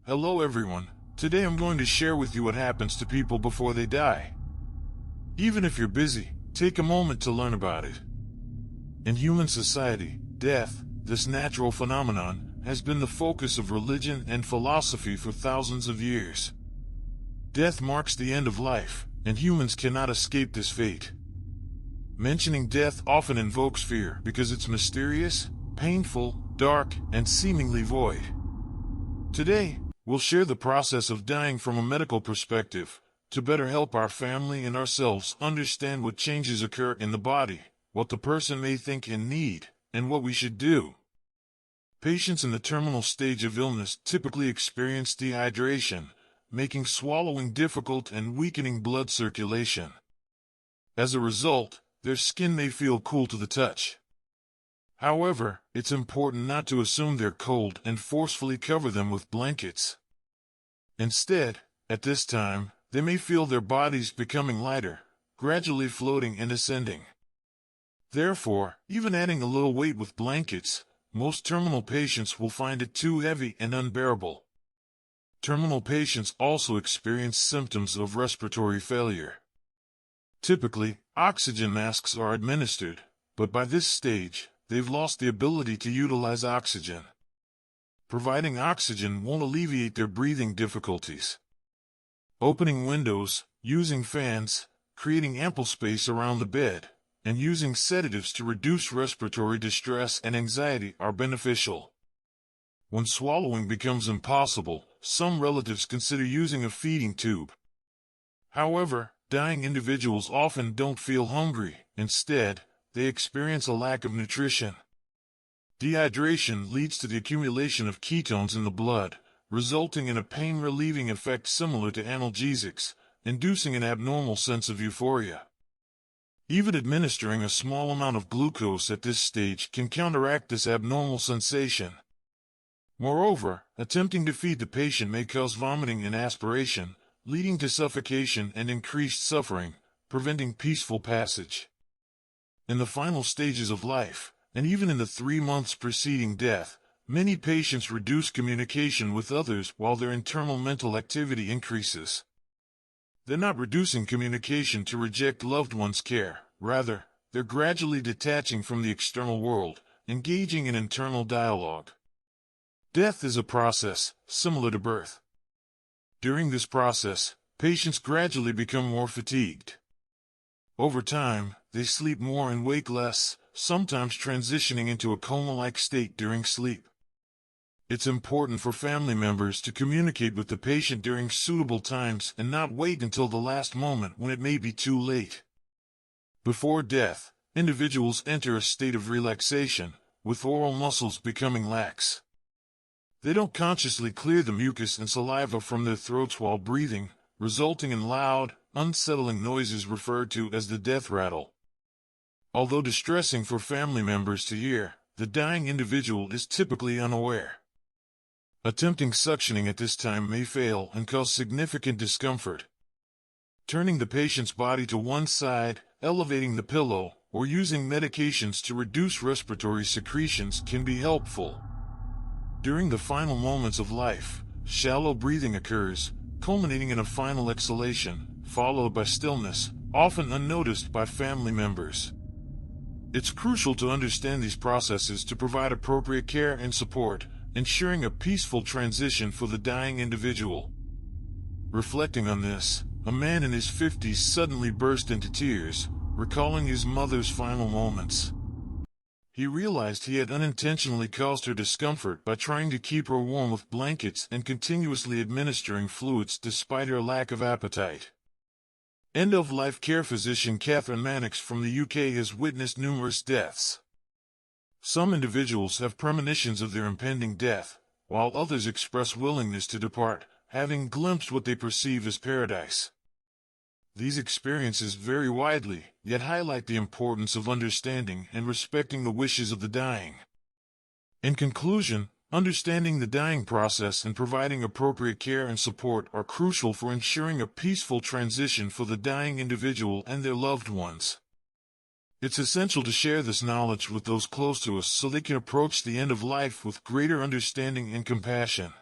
Hello everyone, today I'm going to share with you what happens to people before they die. Even if you're busy, take a moment to learn about it. In human society, death, this natural phenomenon, has been the focus of religion and philosophy for thousands of years. Death marks the end of life, and humans cannot escape this fate. Mentioning death often invokes fear because it's mysterious, painful, dark, and seemingly void. Today, we'll share the process of dying from a medical perspective, to better help our family and ourselves understand what changes occur in the body, what the person may think and need, and what we should do. Patients in the terminal stage of illness typically experience dehydration, making swallowing difficult and weakening blood circulation. As a result, their skin may feel cool to the touch. However, it's important not to assume they're cold and forcefully cover them with blankets. Instead, at this time, they may feel their bodies becoming lighter, gradually floating and ascending. Therefore, even adding a little weight with blankets, most terminal patients will find it too heavy and unbearable. Terminal patients also experience symptoms of respiratory failure. Typically, oxygen masks are administered, but by this stage, they've lost the ability to utilize oxygen. Providing oxygen won't alleviate their breathing difficulties. Opening windows, using fans, creating ample space around the bed, and using sedatives to reduce respiratory distress and anxiety are beneficial. When swallowing becomes impossible, some relatives consider using a feeding tube. However, dying individuals often don't feel hungry. Instead, they experience a lack of nutrition. Dehydration leads to the accumulation of ketones in the blood, resulting in a pain-relieving effect similar to analgesics, inducing an abnormal sense of euphoria. Even administering a small amount of glucose at this stage can counteract this abnormal sensation. Moreover, attempting to feed the patient may cause vomiting and aspiration, leading to suffocation and increased suffering, preventing peaceful passage. In the final stages of life, and even in the 3 months preceding death, many patients reduce communication with others while their internal mental activity increases. They're not reducing communication to reject loved ones' care, rather, they're gradually detaching from the external world, engaging in internal dialogue. Death is a process, similar to birth. During this process, patients gradually become more fatigued. Over time, they sleep more and wake less, sometimes transitioning into a coma-like state during sleep. It's important for family members to communicate with the patient during suitable times and not wait until the last moment when it may be too late. Before death, individuals enter a state of relaxation, with oral muscles becoming lax. They don't consciously clear the mucus and saliva from their throats while breathing, resulting in loud, unsettling noises referred to as the death rattle. Although distressing for family members to hear, the dying individual is typically unaware. Attempting suctioning at this time may fail and cause significant discomfort. Turning the patient's body to one side, elevating the pillow, or using medications to reduce respiratory secretions can be helpful. During the final moments of life, shallow breathing occurs, culminating in a final exhalation, followed by stillness, often unnoticed by family members. It's crucial to understand these processes to provide appropriate care and support, ensuring a peaceful transition for the dying individual. Reflecting on this, a man in his 50s suddenly burst into tears, recalling his mother's final moments. He realized he had unintentionally caused her discomfort by trying to keep her warm with blankets and continuously administering fluids despite her lack of appetite. End-of-life care physician Catherine Mannix from the UK has witnessed numerous deaths. Some individuals have premonitions of their impending death, while others express willingness to depart, having glimpsed what they perceive as paradise. These experiences vary widely, yet highlight the importance of understanding and respecting the wishes of the dying. In conclusion, understanding the dying process and providing appropriate care and support are crucial for ensuring a peaceful transition for the dying individual and their loved ones. It's essential to share this knowledge with those close to us so they can approach the end of life with greater understanding and compassion.